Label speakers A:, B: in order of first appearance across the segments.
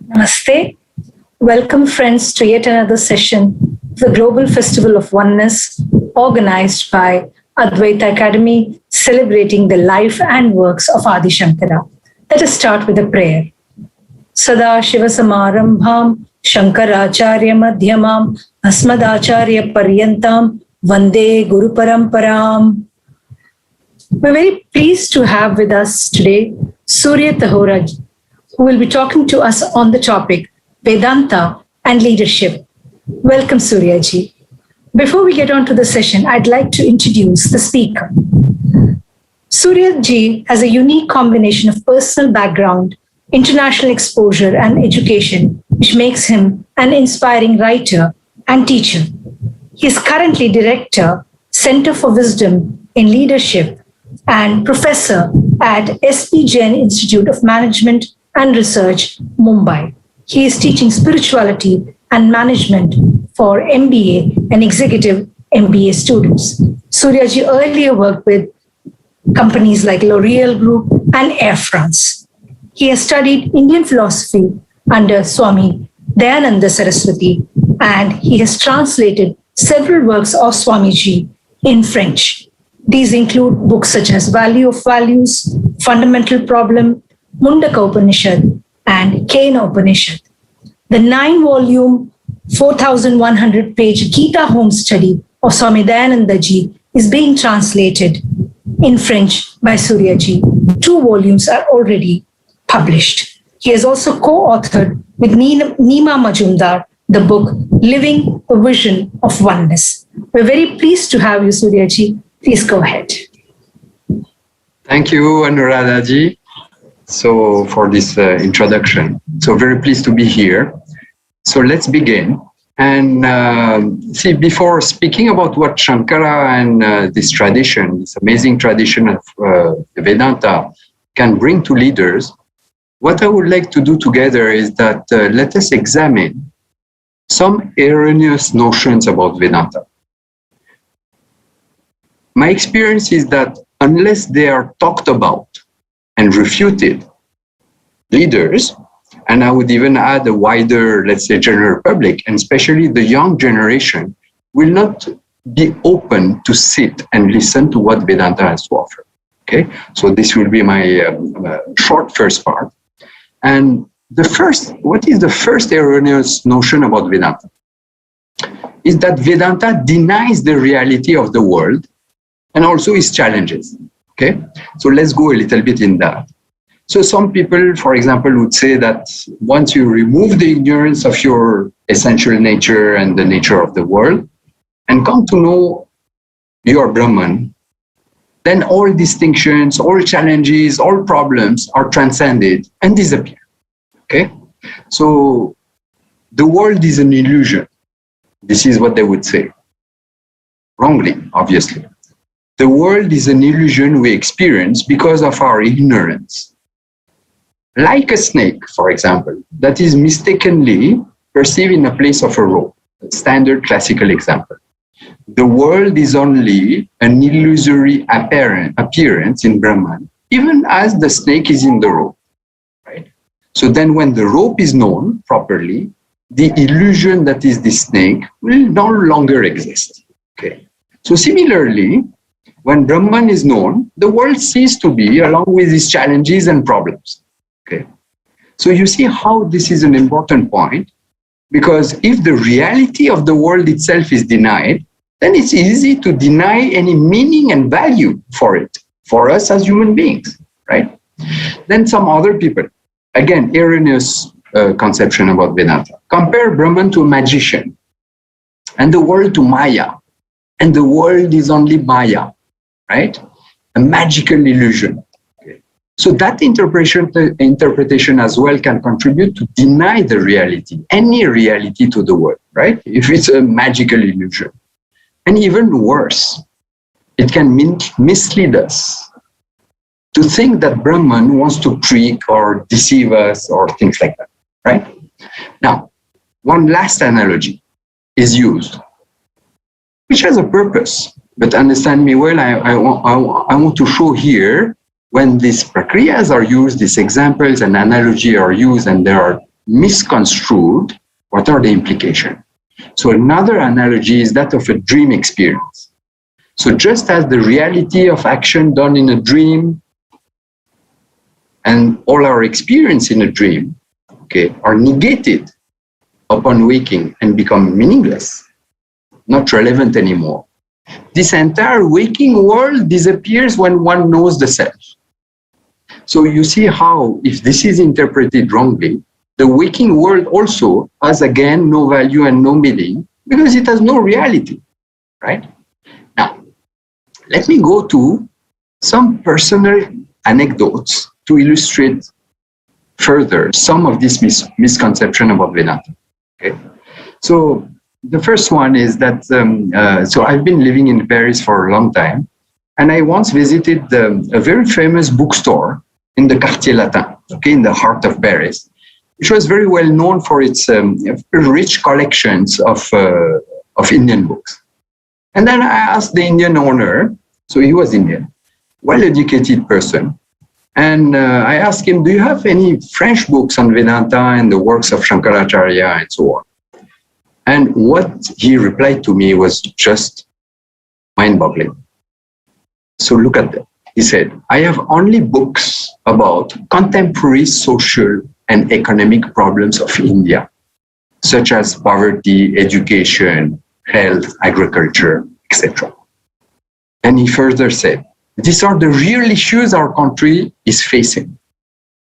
A: Namaste. Welcome, friends, to yet another session of the Global Festival of Oneness, organized by Advaita Academy, celebrating the life and works of Adi Shankara. Let us start with a prayer. Sada Shiva Samarambham, Shankaracharya Madhyamam, Asmadacharya Paryantam, Vande Guru Paramparam. We're very pleased to have with us today Surya Tahora, who will be talking to us on the topic Vedanta and Leadership. Welcome, Surya ji. Before we get on to the session, I'd like to introduce the speaker. Surya ji has a unique combination of personal background, international exposure, and education, which makes him an inspiring writer and teacher. He is currently Director, Center for Wisdom in Leadership, and Professor at SP Jain Institute of Management and Research, Mumbai. He is teaching spirituality and management for MBA and executive MBA students. Surya ji earlier worked with companies like L'Oreal Group and Air France. He has studied Indian philosophy under Swami Dayananda Saraswati, and he has translated several works of Swamiji in French. These include books such as Value of Values, Fundamental Problem, Mundaka Upanishad, and Kena Upanishad. The 9-volume, 4,100-page Gita home study of Swami Dayananda ji is being translated in French by Surya ji. 2 volumes are already published. He has also co-authored with Nima Majumdar the book Living the Vision of Oneness. We're very pleased to have you, Surya ji. Please go ahead.
B: Thank you, Anuradha ji. So for this introduction. So very pleased to be here. So let's begin. And see, before speaking about what Shankara and this tradition, this amazing tradition of the Vedanta can bring to leaders, what I would like to do together is that let us examine some erroneous notions about Vedanta. My experience is that unless they are talked about and refuted, leaders, and I would even add a wider, let's say, general public, and especially the young generation, will not be open to sit and listen to what Vedanta has to offer. Okay, so this will be my short first part. And what is the first erroneous notion about Vedanta? Is that Vedanta denies the reality of the world and also its challenges. Okay, so let's go a little bit in that. So some people, for example, would say that once you remove the ignorance of your essential nature and the nature of the world and come to know your Brahman, then all distinctions, all challenges, all problems are transcended and disappear. Okay? So the world is an illusion. This is what they would say. Wrongly, obviously. The world is an illusion we experience because of our ignorance. Like a snake, for example, that is mistakenly perceived in a place of a rope, a standard classical example. The world is only an illusory appearance in Brahman, even as the snake is in the rope. Right? So then when the rope is known properly, the illusion that is the snake will no longer exist. Okay. So similarly, when Brahman is known, the world ceases to be along with its challenges and problems. Okay. So you see how this is an important point, because if the reality of the world itself is denied, then it's easy to deny any meaning and value for it, for us as human beings, right? Then some other people, again, erroneous conception about Vedanta. Compare Brahman to a magician and the world to Maya, and the world is only Maya, right? A magical illusion. So that interpretation as well can contribute to deny the reality, any reality to the world, right? If it's a magical illusion. And even worse, it can mislead us to think that Brahman wants to trick or deceive us or things like that, right? Now, one last analogy is used, which has a purpose, but understand me well, I want to show here when these prakriyas are used, these examples and analogy are used, and there are misconstrued, what are the implications? So another analogy is that of a dream experience. So just as the reality of action done in a dream and all our experience in a dream, okay, are negated upon waking and become meaningless, not relevant anymore. This entire waking world disappears when one knows the self. So you see how, if this is interpreted wrongly, the waking world also has again no value and no meaning because it has no reality, right? Now, let me go to some personal anecdotes to illustrate further some of this misconception about Vedanta. Okay, so the first one is that so I've been living in Paris for a long time, and I once visited a very famous bookstore in the Quartier Latin, okay, in the heart of Paris, which was very well known for its rich collections of Indian books. And then I asked the Indian owner, so he was Indian, well-educated person, and I asked him, do you have any French books on Vedanta and the works of Shankara Jayanti and so on? And what he replied to me was just mind-boggling. So look at that. He said, I have only books about contemporary social and economic problems of India, such as poverty, education, health, agriculture, etc. And he further said, these are the real issues our country is facing.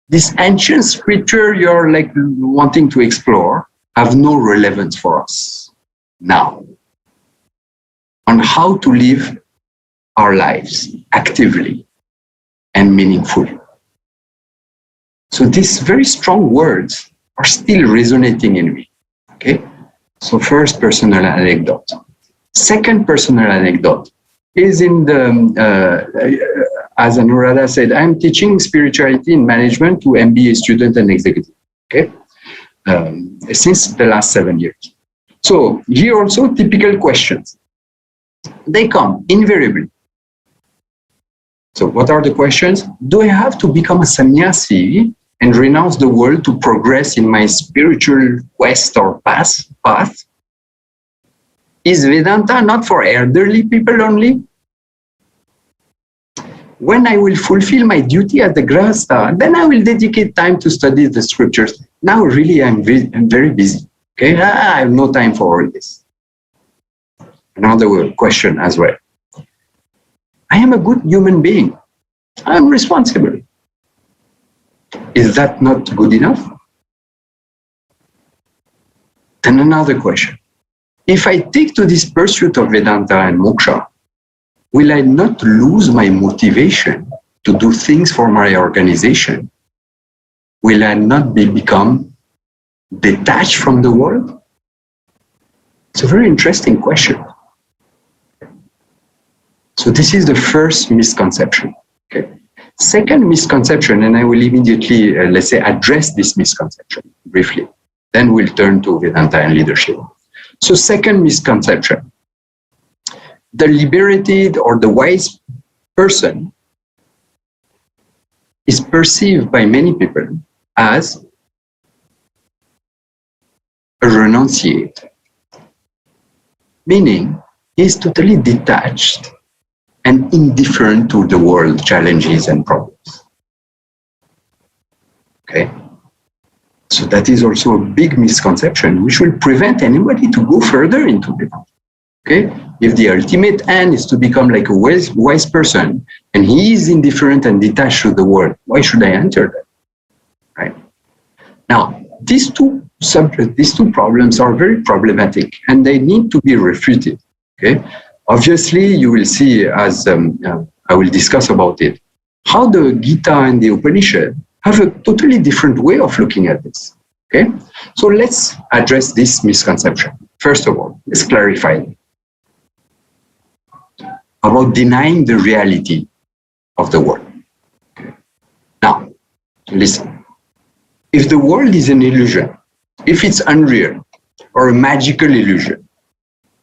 B: This ancient scripture you're like wanting to explore have no relevance for us now on how to live our lives actively and meaningfully. So these very strong words are still resonating in me. Okay. So first personal anecdote. Second personal anecdote is in the, as Anuradha said, I'm teaching spirituality in management to MBA students and executives, okay, since the last 7 years. So here also typical questions. They come invariably. So what are the questions? Do I have to become a sannyasi and renounce the world to progress in my spiritual quest or path? Is Vedanta not for elderly people only? When I will fulfill my duty as the Grahastha, then I will dedicate time to study the scriptures. Now really I'm very busy. Okay, I have no time for all this. Another question as well. I am a good human being. I am responsible. Is that not good enough? Then another question. If I take to this pursuit of Vedanta and moksha, will I not lose my motivation to do things for my organization? Will I not become detached from the world? It's a very interesting question. So this is the first misconception. Okay. Second misconception, and I will immediately, let's say, address this misconception briefly. Then we'll turn to Vedanta and leadership. So second misconception, the liberated or the wise person is perceived by many people as a renunciate, meaning he is totally detached and indifferent to the world challenges and problems. Okay? So that is also a big misconception, which will prevent anybody to go further into it. Okay? If the ultimate end is to become like a wise person, and he is indifferent and detached to the world, why should I enter that? Right? Now, these two problems are very problematic, and they need to be refuted. Okay? Obviously, you will see, as I will discuss about it, how the Gita and the Upanishad have a totally different way of looking at this. Okay? So let's address this misconception. First of all, let's clarify it. About denying the reality of the world. Okay. Now, listen. If the world is an illusion, if it's unreal or a magical illusion,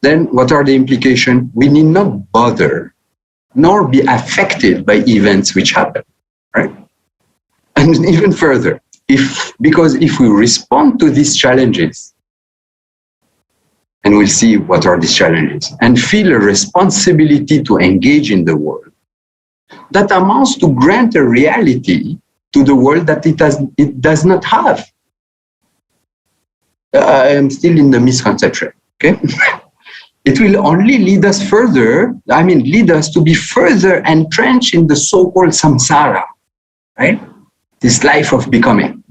B: then what are the implications? We need not bother nor be affected by events which happen, right? And even further, Because if we respond to these challenges, and we'll see what are these challenges, and feel a responsibility to engage in the world, that amounts to grant a reality to the world that it does not have. I am still in the misconception, okay? It will only lead us further, lead us to be further entrenched in the so-called samsara, right? This life of becoming.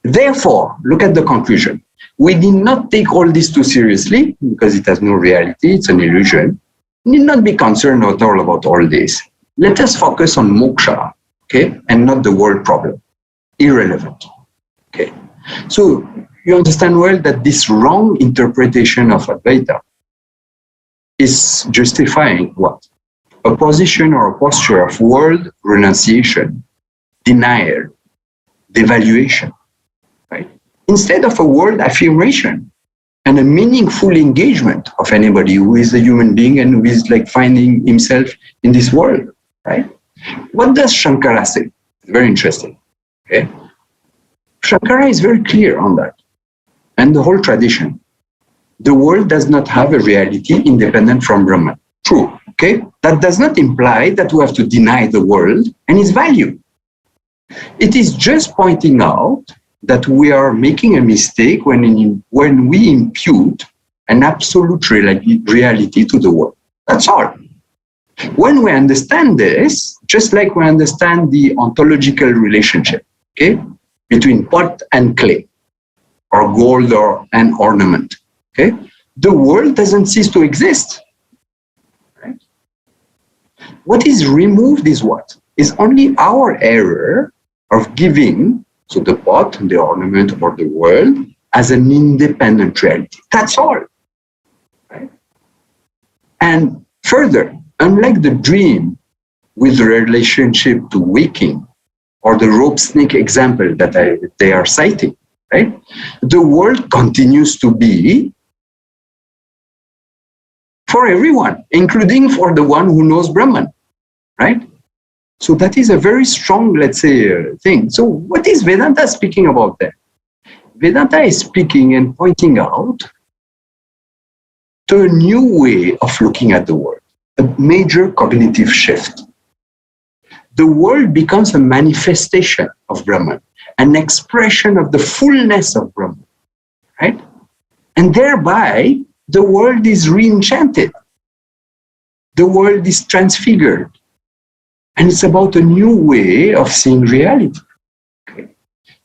B: Therefore, look at the conclusion. We need not take all this too seriously because it has no reality, it's an illusion. We need not be concerned at all about all this. Let us focus on moksha, okay, and not the world problem. Irrelevant, okay? So you understand well that this wrong interpretation of Advaita is justifying what? A position or a posture of world renunciation, denial, devaluation, right? Instead of a world affirmation and a meaningful engagement of anybody who is a human being and who is like finding himself in this world, right? What does Shankara say? Very interesting, okay? Shankara is very clear on that. And the whole tradition. The world does not have a reality independent from Brahman. True, okay? That does not imply that we have to deny the world and its value. It is just pointing out that we are making a mistake when we impute an absolute reality to the world. That's all. When we understand this, just like we understand the ontological relationship, okay, between pot and clay, or gold or an ornament, okay, the world doesn't cease to exist. Right? What is removed is what? Is only our error of giving, so the pot, the ornament, or the world, as an independent reality. That's all. Right? And further, unlike the dream with relationship to waking, or the rope snake example that they are citing, right? The world continues to be for everyone, including for the one who knows Brahman, right? So that is a very strong, let's say, thing. So what is Vedanta speaking about there? Vedanta is speaking and pointing out to a new way of looking at the world, a major cognitive shift. The world becomes a manifestation of Brahman, an expression of the fullness of Brahman, right? And thereby, the world is re-enchanted. The world is transfigured. And it's about a new way of seeing reality. Okay?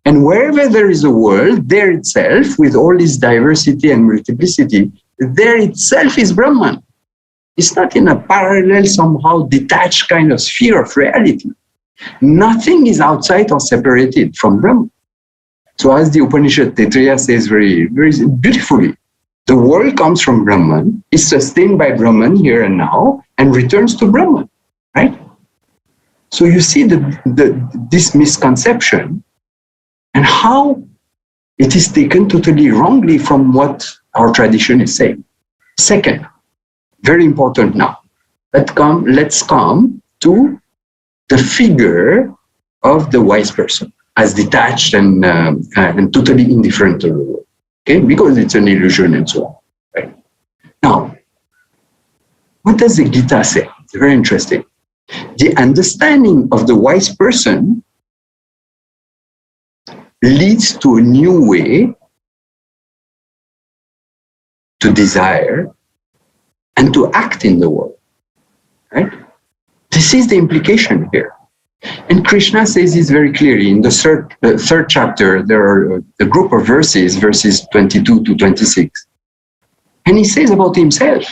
B: And wherever there is a world, there itself, with all its diversity and multiplicity, there itself is Brahman. It's not in a parallel, somehow detached kind of sphere of reality. Nothing is outside or separated from Brahman. So as the Upanishad Taittiriya says very, very beautifully, the world comes from Brahman, is sustained by Brahman here and now, and returns to Brahman, right? So you see this misconception and how it is taken totally wrongly from what our tradition is saying. Second, very important now, let's come to the figure of the wise person as detached and totally indifferent to the world, okay? Because it's an illusion and so on, right? Now, what does the Gita say? It's very interesting. The understanding of the wise person leads to a new way to desire and to act in the world, right? This is the implication here. And Krishna says this very clearly in the third chapter. There are a group of verses 22 to 26. And he says about himself,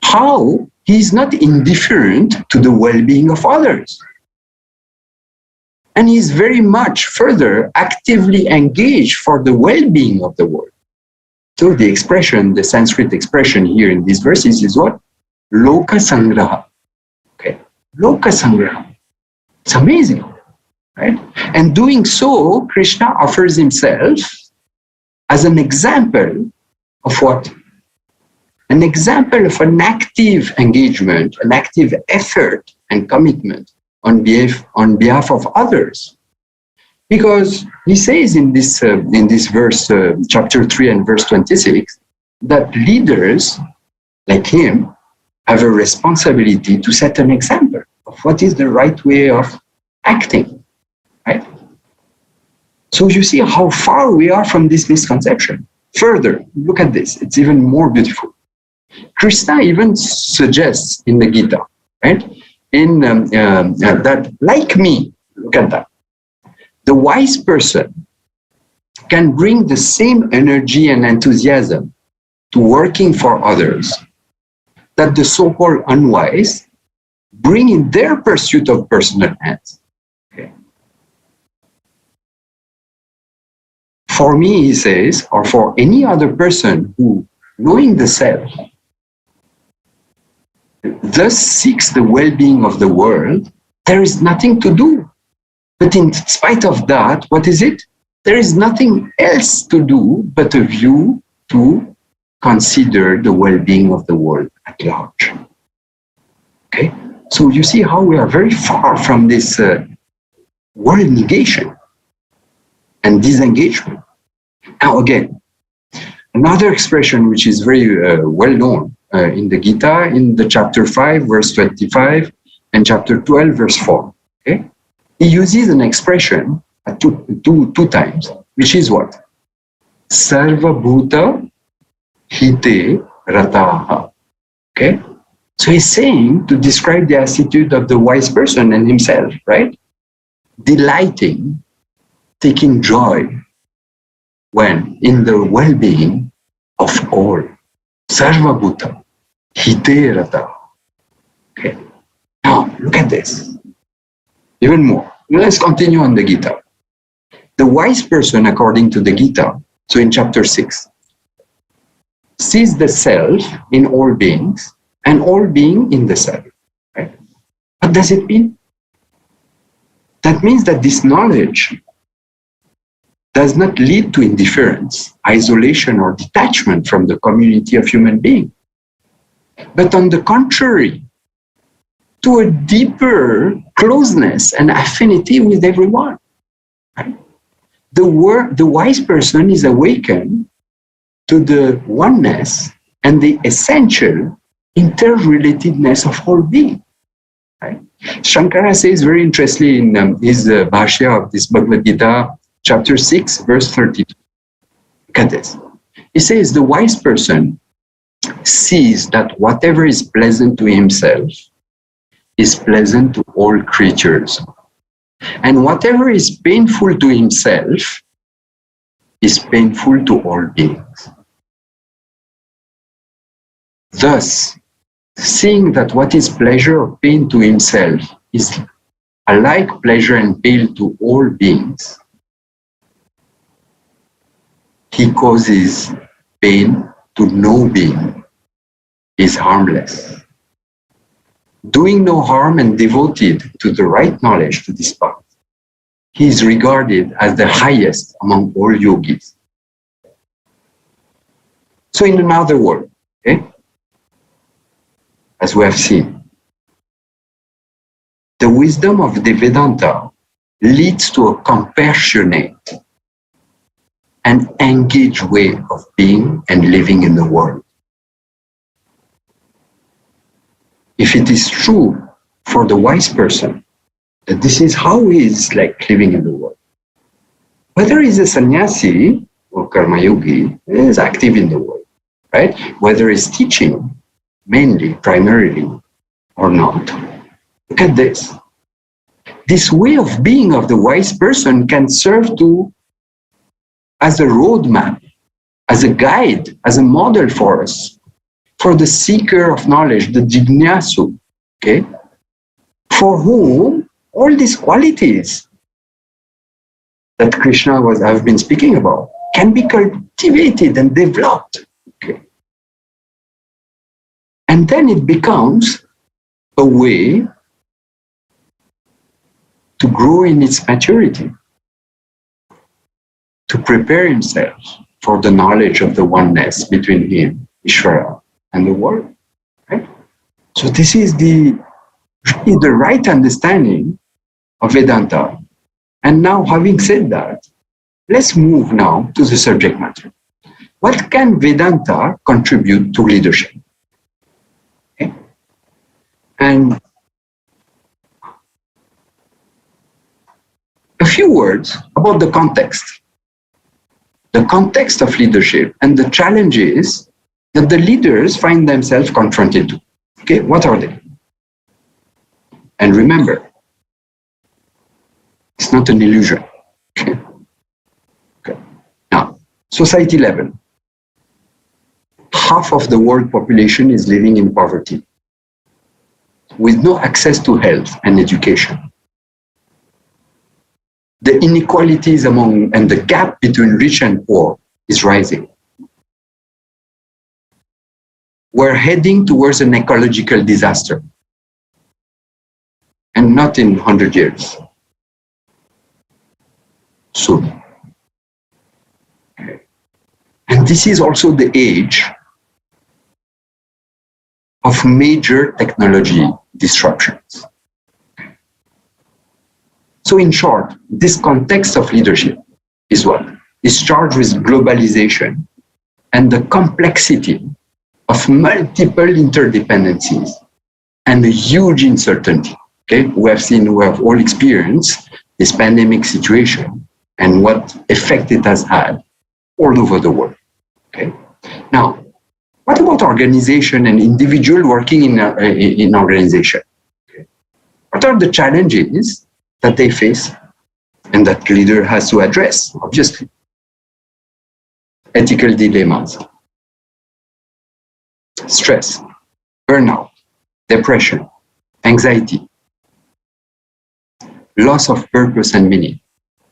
B: how he is not indifferent to the well-being of others. And he is very much further actively engaged for the well-being of the world. So the expression, the Sanskrit expression here in these verses is what? Loka Sangraha. Okay, Loka Sangraha. It's amazing, right? And doing so, Krishna offers himself as an example of what? An example of an active engagement, an active effort and commitment on behalf of others. Because he says in this verse, chapter 3 and verse 26, that leaders like him have a responsibility to set an example of what is the right way of acting, right? So you see how far we are from this misconception. Further, look at this. It's even more beautiful. Krishna even suggests in the Gita, right? That like me, look at that. The wise person can bring the same energy and enthusiasm to working for others that the so-called unwise bring in their pursuit of personal ends. Okay. For me, he says, or for any other person who, knowing the self, thus seeks the well-being of the world, there is nothing to do. But in spite of that, what is it? There is nothing else to do but a view to consider the well-being of the world at large. Okay? So you see how we are very far from this world negation and disengagement. Now again, another expression which is very well known in the Gita, in the chapter 5, verse 25, and chapter 12, verse 4. Okay? He uses an expression two times, which is what? Sarva bhuta hite rataha. Okay? So he's saying to describe the attitude of the wise person and himself, right? Delighting, taking joy when in the well-being of all. Sarva bhuta hite rataha. Okay? Now, look at this. Even more. Let's continue on the Gita. The wise person, according to the Gita, so in chapter 6, sees the self in all beings and all being in the self. Right? What does it mean? That means that this knowledge does not lead to indifference, isolation, or detachment from the community of human beings, but on the contrary, to a deeper closeness and affinity with everyone. Right? The wise person is awakened to the oneness and the essential interrelatedness of all being. Right? Shankara says very interestingly in his Bhashya of this Bhagavad Gita, chapter 6, verse 32. Look at this. He says, the wise person sees that whatever is pleasant to himself is pleasant to all creatures. And whatever is painful to himself is painful to all beings. Thus, seeing that what is pleasure or pain to himself is alike pleasure and pain to all beings, he causes pain to no being, is harmless. Doing no harm and devoted to the right knowledge to this path, he is regarded as the highest among all yogis. So in another word, okay, as we have seen, the wisdom of the Vedanta leads to a compassionate and engaged way of being and living in the world. If it is true for the wise person that this is how he is like living in the world, whether he's a sannyasi or karma yogi, he is active in the world, right? Whether he's teaching mainly, primarily, or not. Look at this. This way of being of the wise person can serve to as a roadmap, as a guide, as a model for us, for the seeker of knowledge, the jignasu, okay, for whom all these qualities that Krishna I've been speaking about can be cultivated and developed. Okay. And then it becomes a way to grow in its maturity, to prepare himself for the knowledge of the oneness between him, Ishvara, and the world. Right? So this is the right understanding of Vedanta And now, having said that, let's move now to the subject matter. What can Vedanta contribute to leadership? Okay. And a few words about the context. The context of leadership and the challenges that the leaders find themselves confronted to. Okay, what are they? And remember, it's not an illusion. Okay. Now, society level. Half of the world population is living in poverty with no access to health and education. The inequalities among and the gap between rich and poor is rising. We're heading towards an ecological disaster, and not in 100 years. Soon. And this is also the age of major technology disruptions. So in short, this context of leadership is what? Is charged with globalization and the complexity of multiple interdependencies and a huge uncertainty. Okay? We have all experienced this pandemic situation and what effect it has had all over the world. Okay? Now, what about organization and individual working in organization? Okay. What are the challenges that they face and that leader has to address, obviously? Ethical dilemmas, stress, burnout, depression, anxiety, loss of purpose and meaning.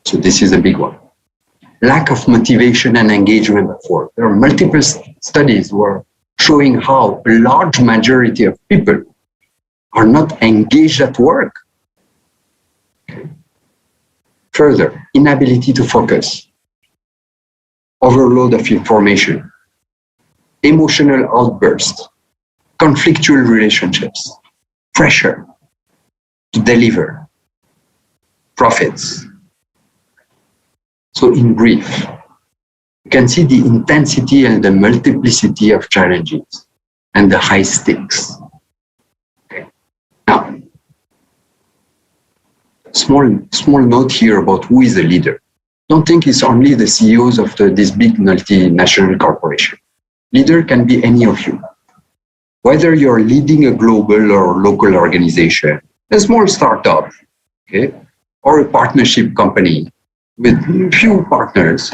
B: So this is a big one. Lack of motivation and engagement at work. There are multiple studies who are showing how a large majority of people are not engaged at work. Further, inability to focus, overload of information, emotional outbursts, conflictual relationships, pressure to deliver, profits. So in brief, you can see the intensity and the multiplicity of challenges and the high stakes. Okay. Now, small note here about who is a leader. Don't think it's only the CEOs of this big multinational corporation. Leader can be any of you. Whether you're leading a global or local organization, a small startup, okay, or a partnership company with few partners,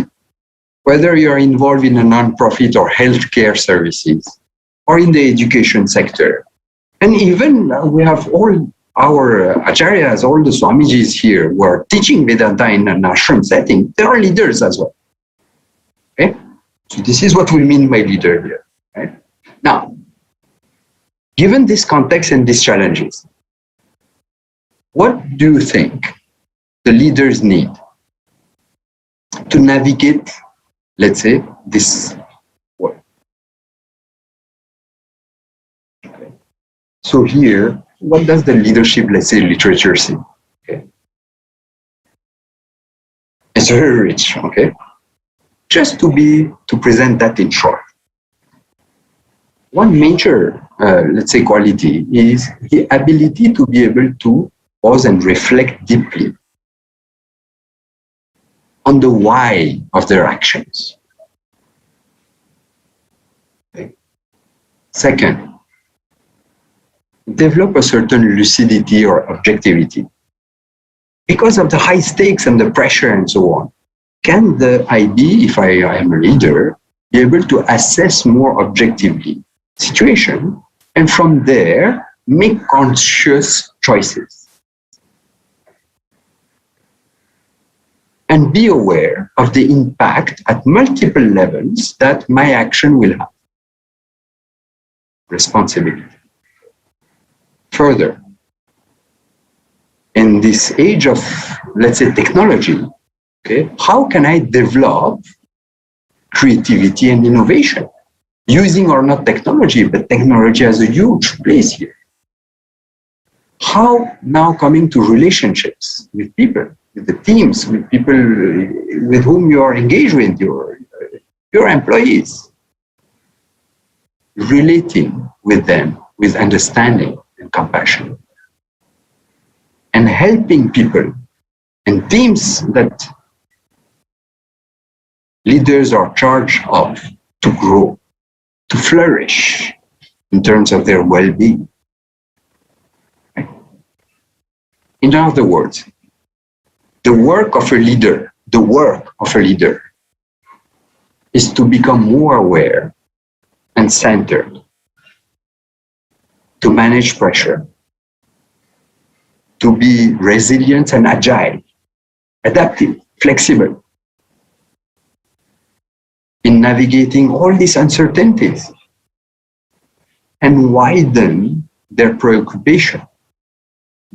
B: whether you're involved in a non-profit or healthcare services, or in the education sector. And even we have all our acharyas, all the Swamijis here who are teaching Vedanta in an ashram setting, they are leaders as well. Okay? So this is what we mean by leader here. Right? Now, given this context and these challenges, what do you think the leaders need to navigate, let's say, this world? Okay. So here, what does the leadership, let's say, literature say? Okay. It's very rich, okay? Just to present that in short. One major, let's say, quality is the ability to be able to pause and reflect deeply on the why of their actions. Okay. Second, develop a certain lucidity or objectivity. Because of the high stakes and the pressure and so on, can I be, if I am a leader, be able to assess more objectively situation and from there make conscious choices? And be aware of the impact at multiple levels that my action will have. Responsibility. Further, in this age of, let's say, technology, okay, how can I develop creativity and innovation? Using or not technology, but technology has a huge place here. How now coming to relationships with people, with the teams, with people with whom you are engaged with, your employees, relating with them with understanding and compassion, and helping people and teams that leaders are charged of to grow, to flourish in terms of their well-being. In other words, the work of a leader is to become more aware and centered, to manage pressure, to be resilient and agile, adaptive, flexible, in navigating all these uncertainties, and widen their preoccupation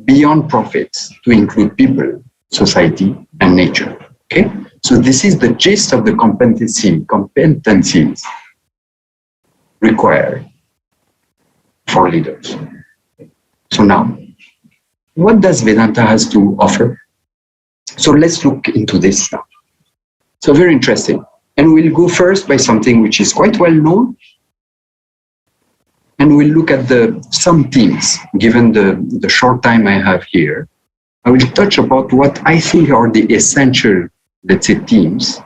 B: beyond profits to include people, society, and nature. Okay? So this is the gist of the competencies required for leaders. So now, what does Vedanta has to offer? So let's look into this now. So very interesting. And we'll go first by something which is quite well known. And we'll look at some themes, given the short time I have here. I will touch about what I think are the essential, let's say, themes,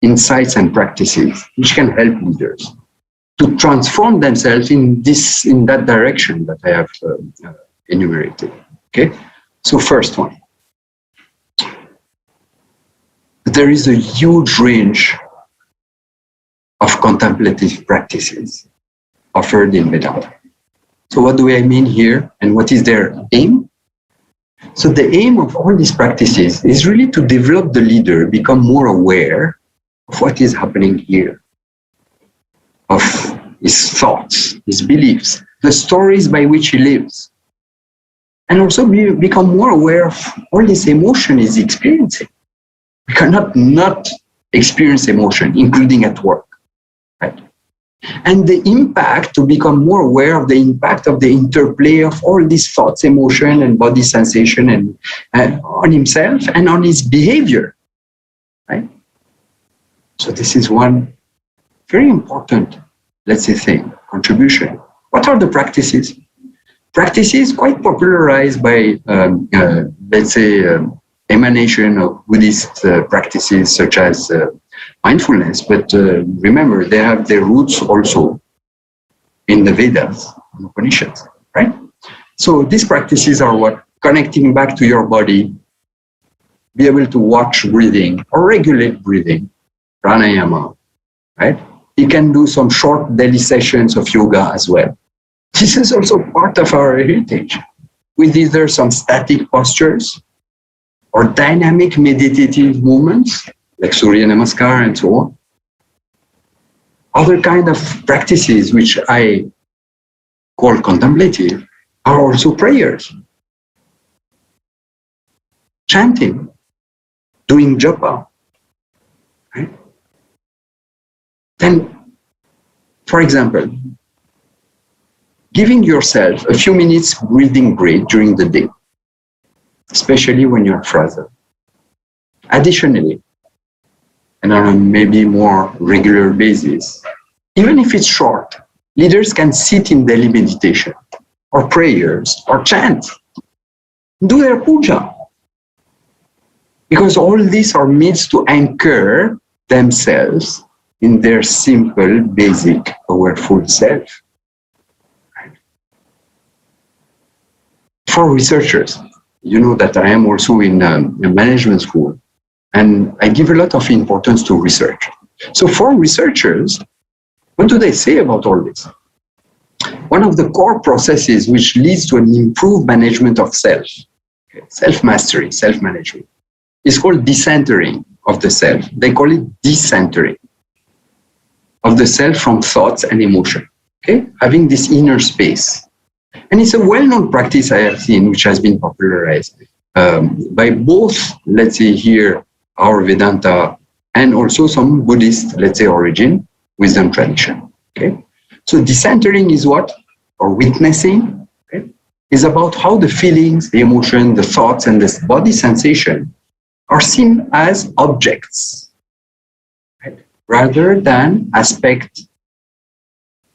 B: insights and practices, which can help leaders to transform themselves in that direction that I have enumerated. Okay? So first one. There is a huge range of contemplative practices offered in Vedanta. So what do I mean here, and what is their aim? So the aim of all these practices is really to develop the leader, become more aware of what is happening here, of his thoughts, his beliefs, the stories by which he lives, and also become more aware of all this emotion he's experiencing. We cannot not experience emotion, including at work, right? And the impact, to become more aware of the impact of the interplay of all these thoughts, emotion, and body sensation, and on himself and on his behavior, right? So this is one very important, let's say, thing, contribution. What are the practices? Practices quite popularized by, let's say, emanation of Buddhist practices such as mindfulness, but remember, they have their roots also in the Vedas and Upanishads, right? So these practices are what? Connecting back to your body, be able to watch breathing or regulate breathing, pranayama, right? You can do some short daily sessions of yoga as well. This is also part of our heritage, with either some static postures or dynamic meditative movements, like Surya Namaskar and so on. Other kind of practices, which I call contemplative, are also prayers, chanting, doing japa, right? Then, for example, giving yourself a few minutes breathing break during the day, especially when you're frazzled. Additionally, and on a maybe more regular basis, even if it's short, leaders can sit in daily meditation or prayers or chant, do their puja. Because all these are means to anchor themselves in their simple, basic, awareful self. For researchers, you know that I am also in a management school, and I give a lot of importance to research. So for researchers, what do they say about all this? One of the core processes which leads to an improved management of self, self-mastery, self-management, is called decentering of the self. They call it decentering of the self from thoughts and emotion, okay? Having this inner space. And it's a well-known practice I have seen, which has been popularized by both, let's say here, our Vedanta, and also some Buddhist, let's say, origin, wisdom tradition, okay? So decentering is what? Or witnessing, okay? is about how the feelings, the emotion, the thoughts, and the body sensation are seen as objects, right? Rather than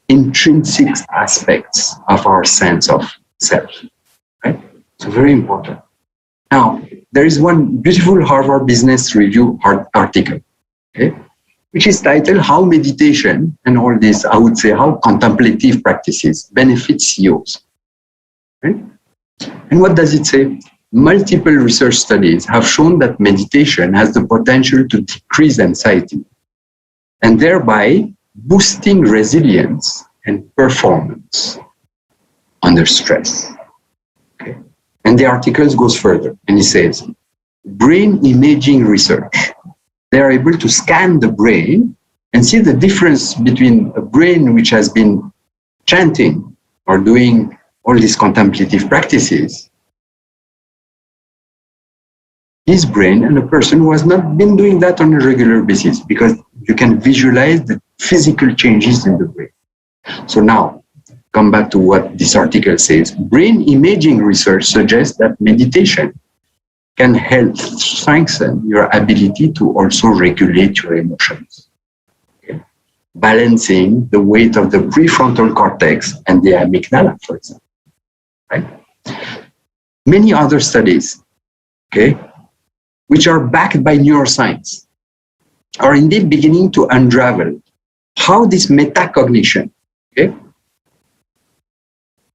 B: intrinsic aspects of our sense of self, right? So very important. Now, there is one beautiful Harvard Business Review article, okay, which is titled How Meditation and all this, I would say, how contemplative practices benefit CEOs. Right? And what does it say? Multiple research studies have shown that meditation has the potential to decrease anxiety and thereby boosting resilience and performance under stress. Okay? And the article goes further and it says, brain imaging research. They are able to scan the brain and see the difference between a brain which has been chanting or doing all these contemplative practices, his brain, and a person who has not been doing that on a regular basis, because you can visualize the physical changes in the brain. So now, come back to what this article says. Brain imaging research suggests that meditation can help strengthen your ability to also regulate your emotions. Okay? Balancing the weight of the prefrontal cortex and the amygdala, for example. Right? Many other studies, okay, which are backed by neuroscience, are indeed beginning to unravel how this metacognition, okay,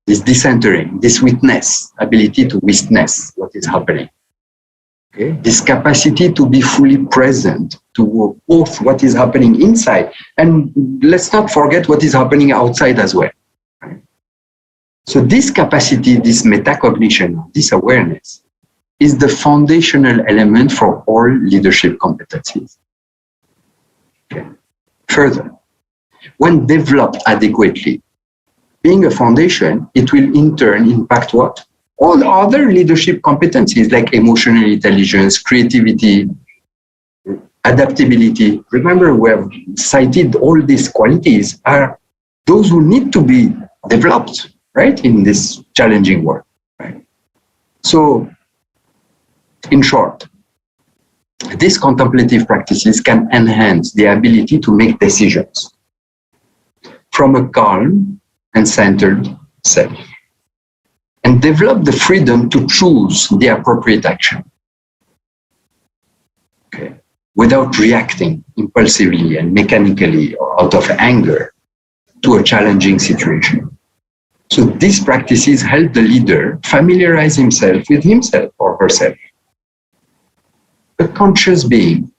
B: this decentering, this witness, ability to witness what is happening, okay, this capacity to be fully present to both what is happening inside, and let's not forget what is happening outside as well. Right? So this capacity, this metacognition, this awareness, is the foundational element for all leadership competencies. Okay. Further, when developed adequately, being a foundation, it will in turn impact what? All other leadership competencies like emotional intelligence, creativity, adaptability. Remember, we have cited all these qualities are those who need to be developed, right, in this challenging world. Right? So, in short, these contemplative practices can enhance the ability to make decisions from a calm and centered self and develop the freedom to choose the appropriate action, okay, without reacting impulsively and mechanically or out of anger to a challenging situation. So these practices help the leader familiarize himself with himself or herself. A conscious being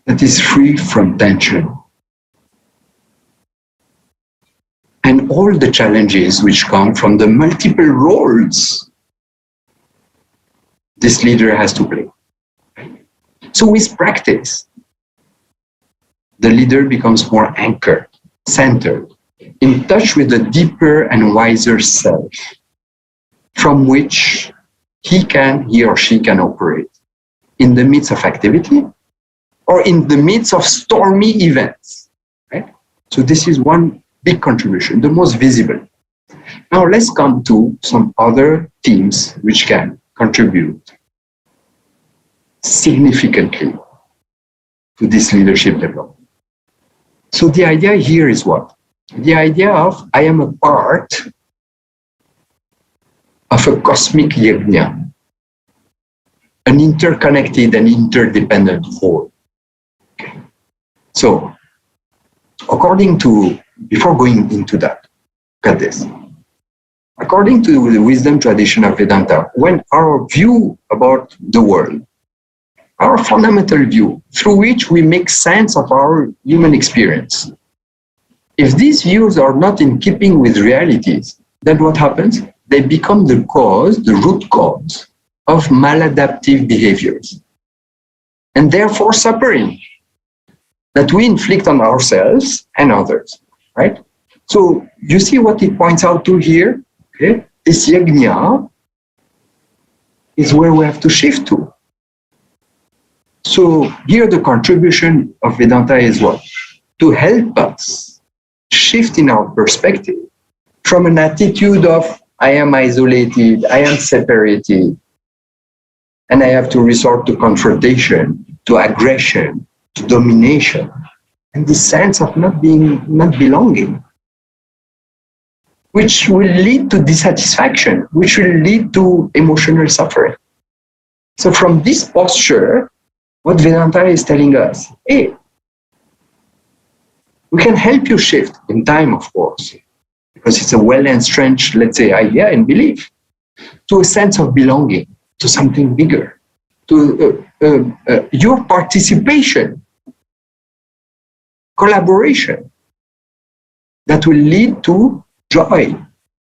B: that is free from tension and all the challenges which come from the multiple roles this leader has to play. So with practice, the leader becomes more anchored, centered, in touch with a deeper and wiser self from which he or she can operate in the midst of activity or in the midst of stormy events, right? So this is one big contribution, the most visible. Now let's come to some other themes which can contribute significantly to this leadership development. So the idea here is what? The idea of I am a part of a cosmic yajna, an interconnected and interdependent whole. Okay. So, before going into that, look at this. According to the wisdom tradition of Vedanta, when our view about the world, our fundamental view through which we make sense of our human experience, if these views are not in keeping with realities, then what happens? They become the root cause of maladaptive behaviors, and therefore suffering that we inflict on ourselves and others, right? So you see what it points out to here? Okay? This yajna is where we have to shift to. So here the contribution of Vedanta is what? To help us shift in our perspective from an attitude of I am isolated, I am separated, and I have to resort to confrontation, to aggression, to domination, and this sense of not belonging, which will lead to dissatisfaction, which will lead to emotional suffering. So from this posture, what Vedanta is telling us, hey, we can help you shift in time, of course, because it's a well-entrenched, let's say, idea and belief, to a sense of belonging, to something bigger, to your participation, collaboration, that will lead to joy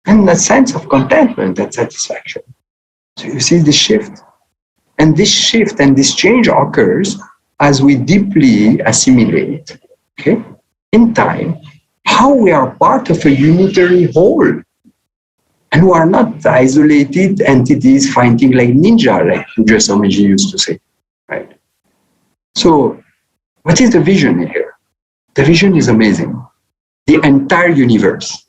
B: and a sense of contentment and satisfaction. So you see the shift. And this shift and this change occurs as we deeply assimilate, okay, in time, how we are part of a unitary whole. And we are not isolated entities fighting like ninja, like Pujya Swamiji used to say, right? So what is the vision here? The vision is amazing. The entire universe,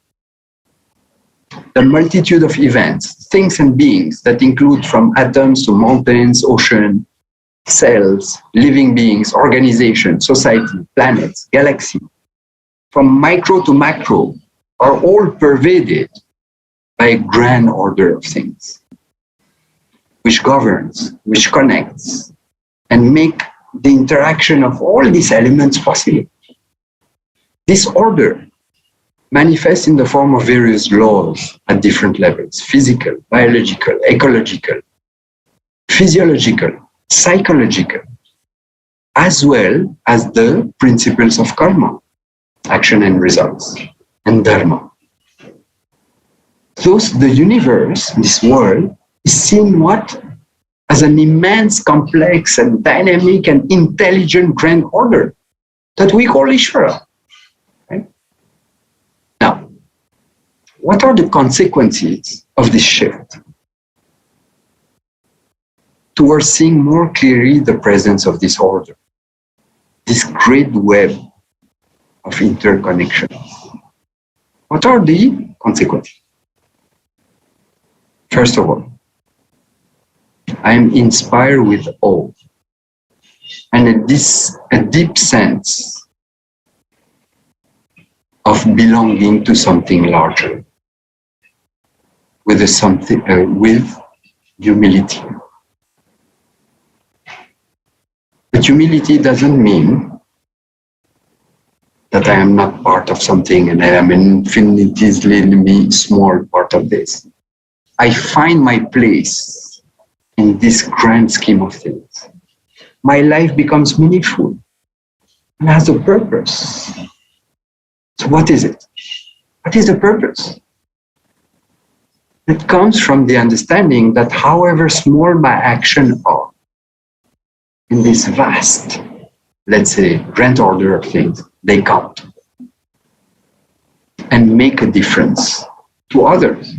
B: the multitude of events, things and beings that include from atoms to mountains, ocean, cells, living beings, organizations, society, planets, galaxy, from micro to macro, are all pervaded by a grand order of things, which governs, which connects, and make the interaction of all these elements possible. This order manifests in the form of various laws at different levels: physical, biological, ecological, physiological, psychological, as well as the principles of karma, action and results, and dharma. Thus, the universe, this world, is seen what? As an immense, complex, and dynamic and intelligent grand order that we call Ishvara. Right? Now, what are the consequences of this shift towards seeing more clearly the presence of this order, this great web of interconnection? What are the consequences? First of all, I am inspired with awe and a deep sense of belonging to something larger, with humility. But humility doesn't mean that I am not part of something and I am an infinitesimally small part of this. I find my place in this grand scheme of things. My life becomes meaningful and has a purpose. So what is it? What is the purpose? It comes from the understanding that however small my actions are in this vast, let's say, grand order of things, they count and make a difference to others.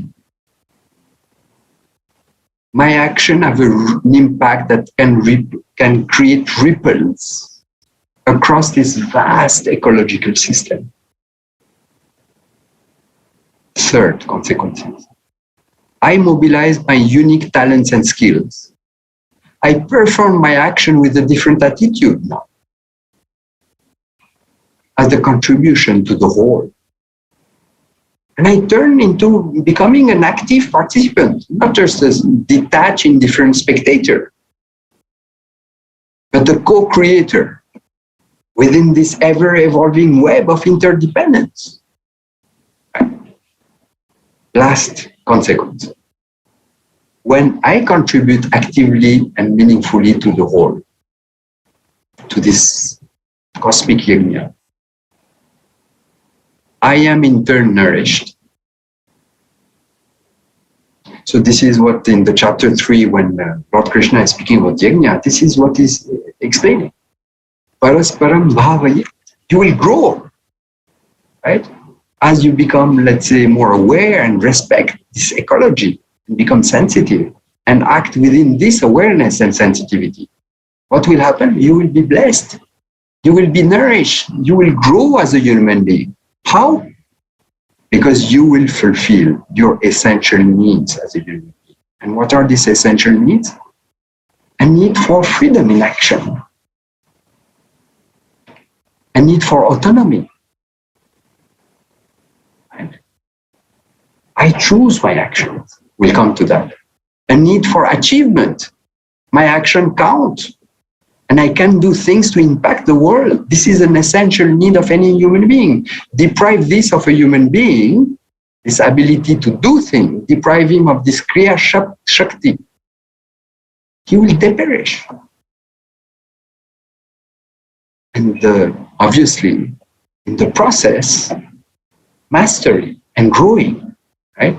B: My action have an impact that can create ripples across this vast ecological system. Third consequences. I mobilize my unique talents and skills. I perform my action with a different attitude now, as a contribution to the whole. And I turn into becoming an active participant, not just a detached, indifferent spectator, but a co-creator within this ever-evolving web of interdependence. Last consequence. When I contribute actively and meaningfully to the whole, to this cosmic yajna, I am in turn nourished. So this is what in the chapter 3, when Lord Krishna is speaking about yajna, this is what he's explaining. Parasparam bhavayat. You will grow, right? As you become, let's say, more aware and respect this ecology, and become sensitive and act within this awareness and sensitivity. What will happen? You will be blessed. You will be nourished. You will grow as a human being. How? because you will fulfill your essential needs as a human being. And what are these essential needs? A need for freedom in action, a need for autonomy. Right? I choose my actions. We'll come to that. A need for achievement. My action counts, and I can do things to impact the world. This is an essential need of any human being. Deprive this of a human being, this ability to do things, deprive him of this Kriya Shakti, he will perish. And obviously, in the process, mastery and growing, right?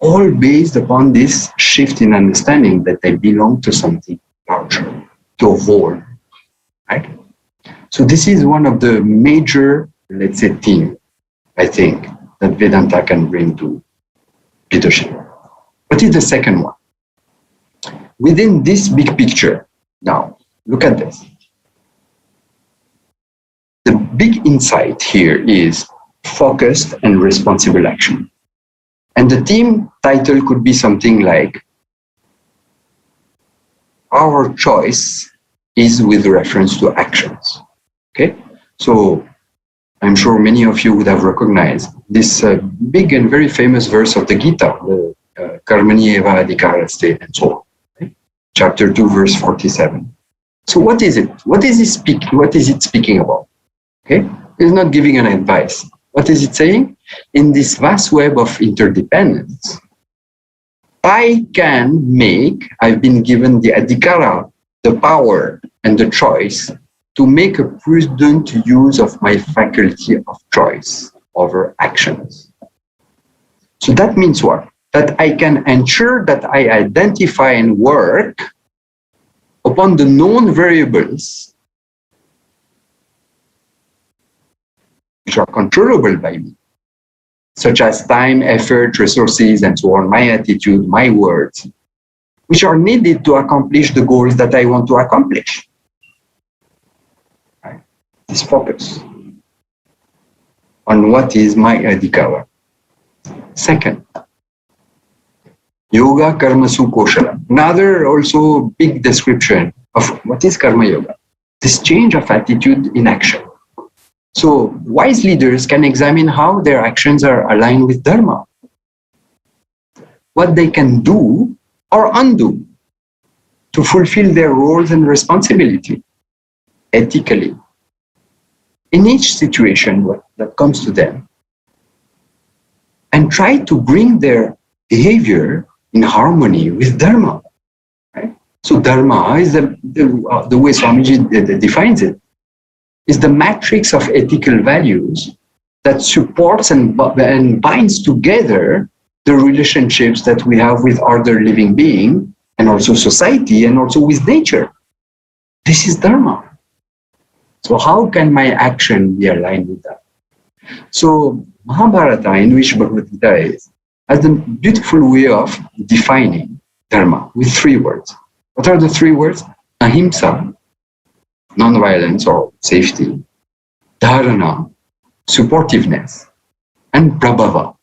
B: All based upon this shift in understanding that they belong to something larger, to a whole, right? So this is one of the major, let's say, themes, I think, that Vedanta can bring to leadership. What is the second one? Within this big picture, now, look at this. The big insight here is focused and responsible action. And the theme title could be something like, our choice is with reference to actions. Okay? So I'm sure many of you would have recognized this big and very famous verse of the Gita, the Karmani Eva Adhikaraste, and so on. Okay? Chapter 2, verse 47. So what is it? What is it speaking about? Okay? It's not giving an advice. What is it saying? In this vast web of interdependence, I've been given the adhikara, the power and the choice to make a prudent use of my faculty of choice over actions. So that means what? That I can ensure that I identify and work upon the known variables which are controllable by me, such as time, effort, resources, and so on, my attitude, my words, which are needed to accomplish the goals that I want to accomplish. Right? This focus on what is my adhikara. Second, yoga karmasu koshala. Another also big description of what is karma yoga. This change of attitude in action. So wise leaders can examine how their actions are aligned with Dharma, what they can do or undo to fulfill their roles and responsibility ethically in each situation that comes to them, and try to bring their behavior in harmony with Dharma. Right? So Dharma is the way Swamiji defines it, is the matrix of ethical values that supports and binds together the relationships that we have with other living beings and also society and also with nature. This is Dharma. So how can my action be aligned with that? So Mahabharata, in which Bhagavad Gita is, has a beautiful way of defining Dharma with 3 words. What are the 3 words? Ahimsa, non-violence or safety, dharana, supportiveness, and prabhava,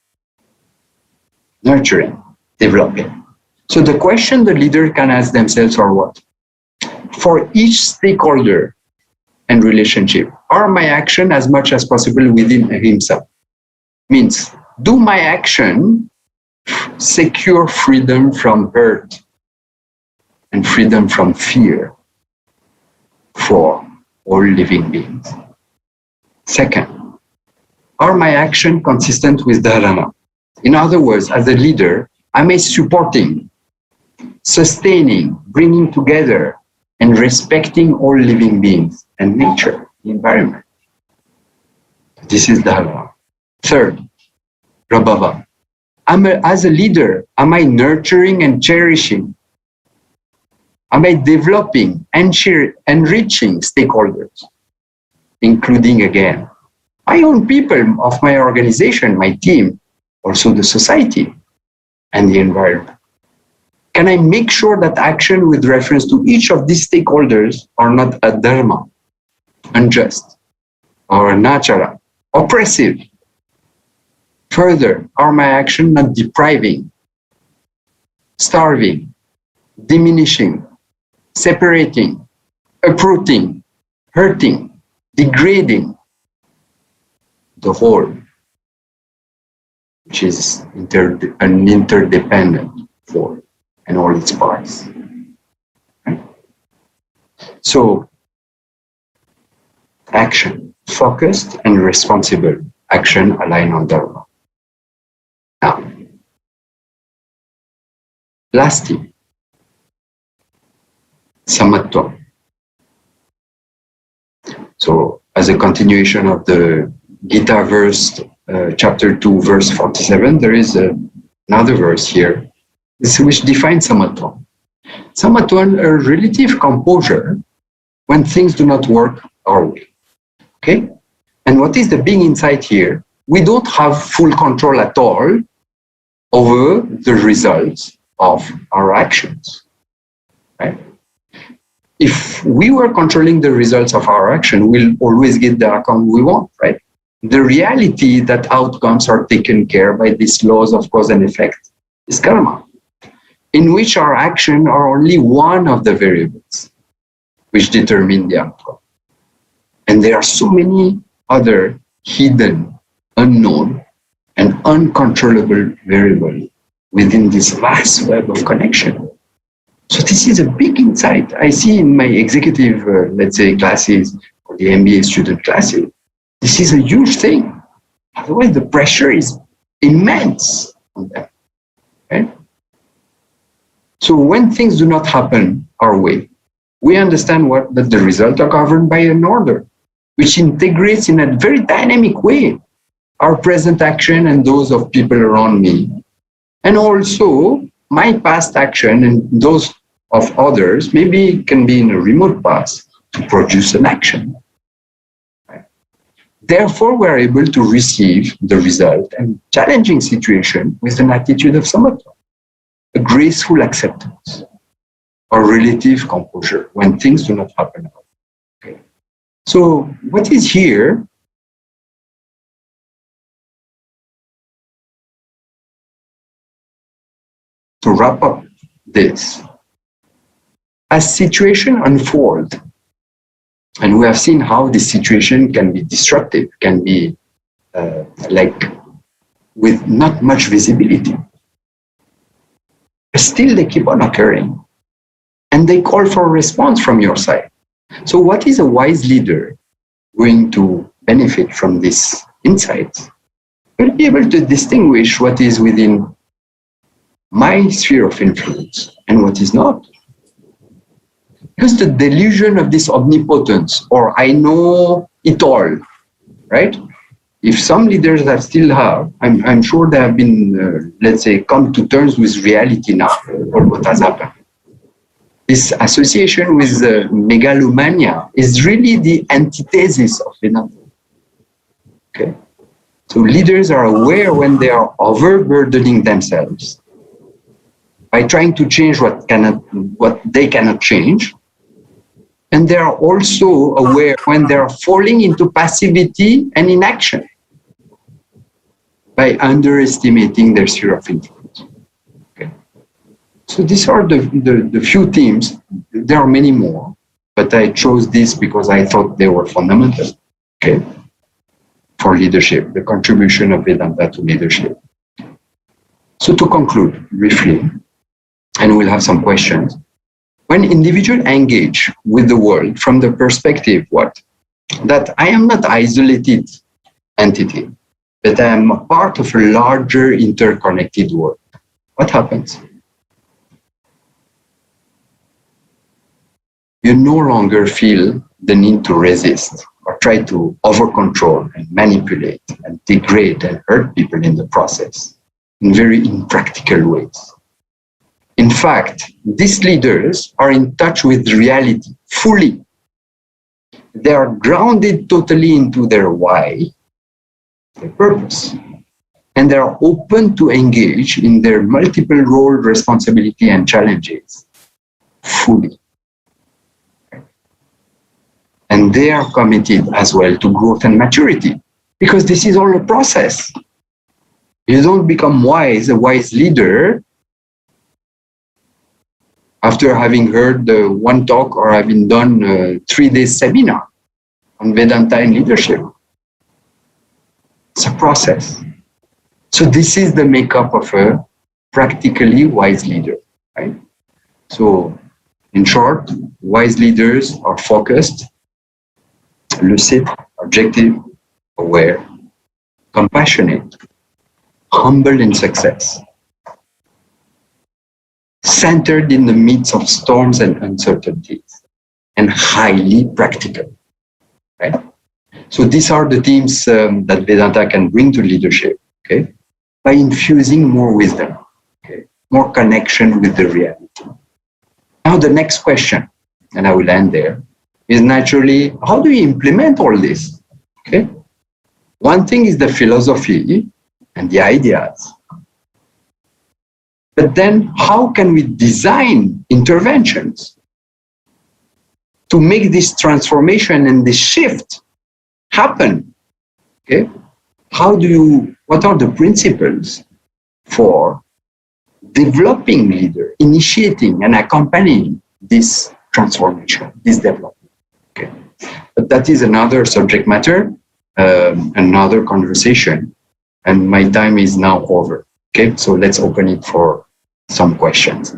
B: nurturing, developing. So the question the leader can ask themselves are what? For each stakeholder and relationship, are my action as much as possible within ahimsa? Means, do my action secure freedom from hurt and freedom from fear for all living beings? Second, are my action consistent with dharana? In other words, as a leader, am I supporting, sustaining, bringing together, and respecting all living beings and nature, the environment? This is dharana. Third, prabhava. As a leader, am I nurturing and cherishing? Am I developing and enriching stakeholders, including, again, my own people of my organization, my team, also the society and the environment? Can I make sure that action with reference to each of these stakeholders are not adharma, unjust, or anachara, oppressive, Further, are my actions not depriving, starving, diminishing, separating, uprooting, hurting, degrading the whole, which is an interdependent whole and all its parts? Right? So, action, focused and responsible action aligned on Dharma. Now, lastly, samatva. So, as a continuation of the Gita verse, chapter 2, verse 47, there is another verse here which defines samatva. Samatva, a relative composure when things do not work our way. Okay? And what is the big insight here? We don't have full control at all over the results of our actions. Right? If we were controlling the results of our action, we'll always get the outcome we want, right? The reality that outcomes are taken care by these laws of cause and effect is karma, in which our actions are only one of the variables which determine the outcome. And there are so many other hidden, unknown, and uncontrollable variables within this vast web of connection. So this is a big insight I see in my executive, let's say, classes or the MBA student classes. This is a huge thing. Otherwise, the pressure is immense on them. Right? So when things do not happen our way, we understand that the results are governed by an order, which integrates in a very dynamic way our present action and those of people around me. And also my past action and those of others maybe can be in a remote past to produce an action. Right? Therefore, we're able to receive the result and challenging situation with an attitude of samatva, a graceful acceptance or relative composure when things do not happen. Okay. So what is here? To wrap up this, as situation unfolds, and we have seen how this situation can be destructive, can be like with not much visibility, but still they keep on occurring, and they call for a response from your side. So what is a wise leader going to benefit from these insights? We'll be able to distinguish what is within my sphere of influence and what is not. Because the delusion of this omnipotence, or I know it all, right? If some leaders that still have, I'm sure they have been, let's say, come to terms with reality now, or what has happened. This association with megalomania is really the antithesis of Vedanta. Okay? So leaders are aware when they are overburdening themselves by trying to change what they cannot change. And they are also aware when they are falling into passivity and inaction by underestimating their sphere of influence. Okay. So these are the few themes. There are many more, but I chose this because I thought they were fundamental. Okay. For leadership, the contribution of Vedanta to leadership. So to conclude briefly, and we'll have some questions. When individuals engage with the world from the perspective, that I am not isolated entity, but I am a part of a larger interconnected world, what happens? You no longer feel the need to resist or try to over-control and manipulate and degrade and hurt people in the process in very impractical ways. In fact, these leaders are in touch with reality fully. They are grounded totally into their why, their purpose, and they are open to engage in their multiple role, responsibility, and challenges fully. And they are committed as well to growth and maturity, because this is all a process. You don't become a wise leader, after having heard one talk or having done a 3-day seminar on Vedanta and leadership. It's a process. So this is the makeup of a practically wise leader, right? So in short, wise leaders are focused, lucid, objective, aware, compassionate, humble in success, centered in the midst of storms and uncertainties, and highly practical, right? So these are the themes that Vedanta can bring to leadership, okay? By infusing more wisdom, okay? More connection with the reality. Now the next question, and I will end there, is naturally, how do you implement all this, okay? One thing is the philosophy and the ideas. But then how can we design interventions to make this transformation and this shift happen? Okay? What are the principles for developing leader, initiating and accompanying this transformation, this development? Okay. But that is another subject matter, another conversation, and my time is now over. Okay, so let's open it for some questions.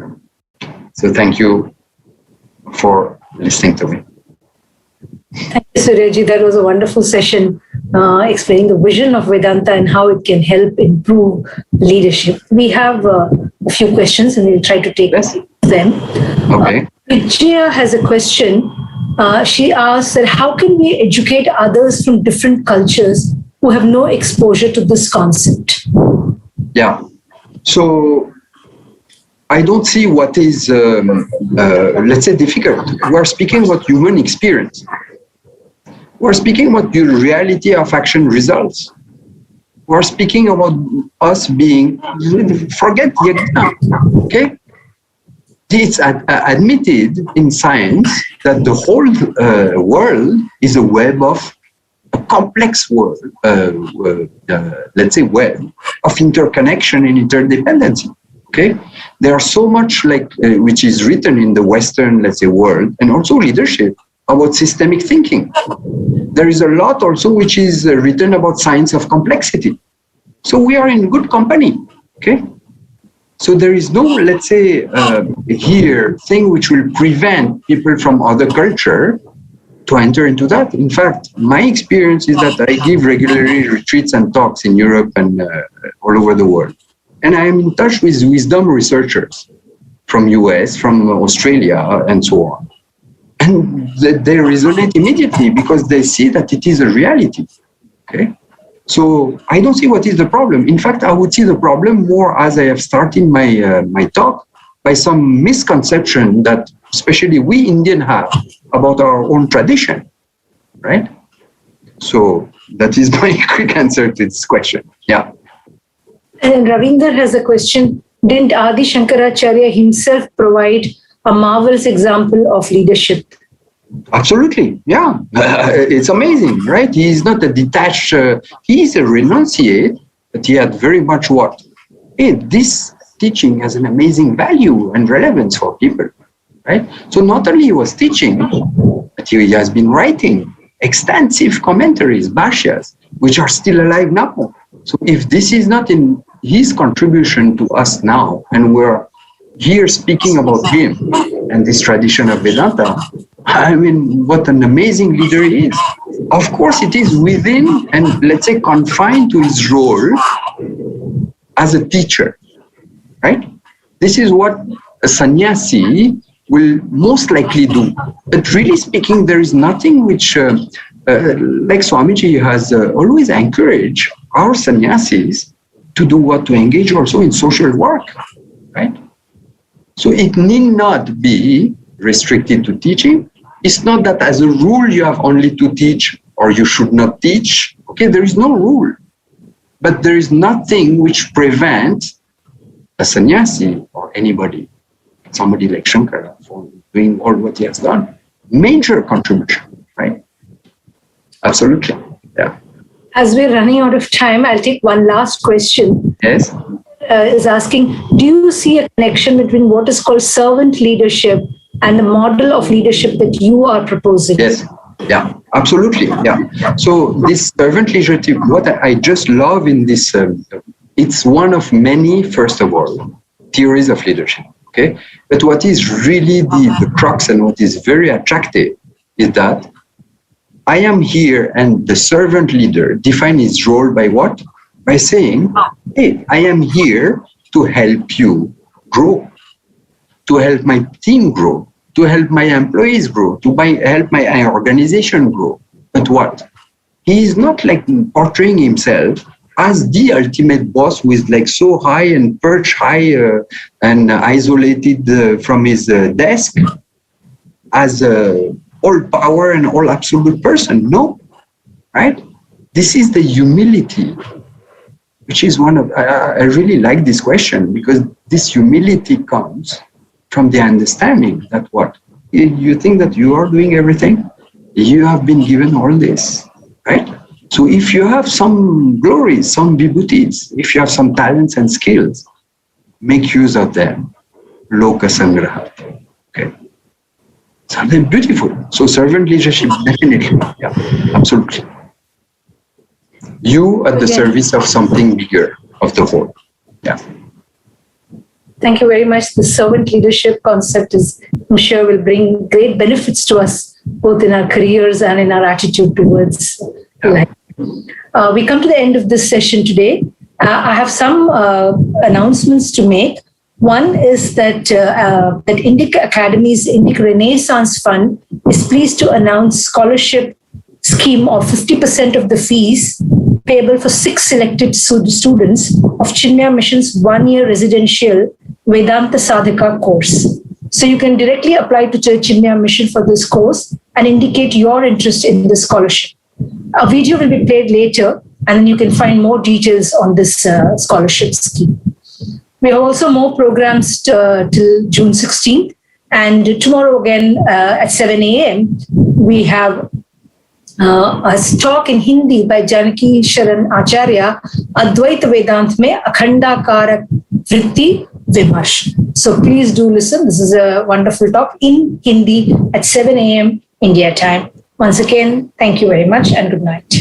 B: So thank you for listening to me.
A: Thank you, Suryaji. That was a wonderful session explaining the vision of Vedanta and how it can help improve leadership. We have a few questions and we'll try to take them.
B: Okay.
A: Vijaya has a question. She asks that how can we educate others from different cultures who have no exposure to this concept?
B: Yeah. So I don't see what is, let's say, difficult. We're speaking about human experience. We're speaking about the reality of action results. We're speaking about us being, forget yajna, okay? It's admitted in science that the whole world is a web of a complex world, let's say web of interconnection and interdependency. Okay, there are so much which is written in the Western, let's say, world, and also leadership about systemic thinking. There is a lot also which is written about science of complexity. So we are in good company. Okay, so there is no, let's say, here thing which will prevent people from other culture to enter into that. In fact, my experience is that I give regularly retreats and talks in Europe and all over the world. And I am in touch with wisdom researchers from US, from Australia, and so on. And they resonate immediately because they see that it is a reality. Okay? So I don't see what is the problem. In fact, I would see the problem more as I have started my talk by some misconception that especially we Indian have about our own tradition, right? So that is my quick answer to this question. Yeah.
A: And Ravinder has a question. Didn't Adi Shankaracharya himself provide a marvelous example of leadership?
B: Absolutely, yeah. It's amazing, right? He is not a detached, he is a renunciate, but he had very much what? Hey, this teaching has an amazing value and relevance for people, right? So not only he was teaching, but he has been writing extensive commentaries, bhashyas, which are still alive now. So if this is not in his contribution to us now, and we're here speaking about him and this tradition of Vedanta, I mean, what an amazing leader he is. Of course, it is within and, let's say, confined to his role as a teacher, right? This is what a sannyasi will most likely do. But really speaking, there is nothing which, like Swamiji has always encouraged our sannyasis to do what? To engage also in social work, right? So it need not be restricted to teaching. It's not that as a rule you have only to teach or you should not teach. Okay, there is no rule. But there is nothing which prevents a sannyasi or anybody, somebody like Shankara, from doing all what he has done. Major contribution, right? Absolutely, yeah.
A: as we're running out of time, I'll take one last question.
B: Yes.
A: Is asking, do you see a connection between what is called servant leadership and the model of leadership that you are proposing?
B: Yes. Yeah, absolutely. Yeah. So this servant leadership, what I just love in this, it's one of many, first of all, theories of leadership. Okay. But what is really the crux and what is very attractive is that I am here, and the servant leader defines his role by what? By saying, hey, I am here to help you grow, to help my team grow, to help my employees grow, to help my organization grow. But what? He is not like portraying himself as the ultimate boss who is like so high and perched high and isolated from his desk as a all power and all absolute person. No, right? This is the humility, which is one of, I really like this question, because this humility comes from the understanding that what? You think that you are doing everything? You have been given all this, right? So if you have some glories, some vibhutis, if you have some talents and skills, make use of them. Loka sangraha. Okay. Something beautiful. So servant leadership, definitely. Yeah, absolutely. You at the service of something bigger, of the whole. Yeah.
A: Thank you very much. The servant leadership concept is, I'm sure, will bring great benefits to us, both in our careers and in our attitude towards life. We come to the end of this session today. I have some announcements to make. One is that Advaita Academy's Indic Renaissance Fund is pleased to announce scholarship scheme of 50% of the fees payable for 6 selected students of Chinmaya Mission's 1-year residential Vedanta Sadhaka course. So you can directly apply to Chinmaya Mission for this course and indicate your interest in the scholarship. A video will be played later, and then you can find more details on this scholarship scheme. We have also more programs till June 16th. And tomorrow again at 7 a.m., we have a talk in Hindi by Janaki Sharan Acharya, Advaita Vedant mein Akhandakara Vritti Vimarsh. So please do listen. This is a wonderful talk in Hindi at 7 a.m. India time. Once again, thank you very much and good night.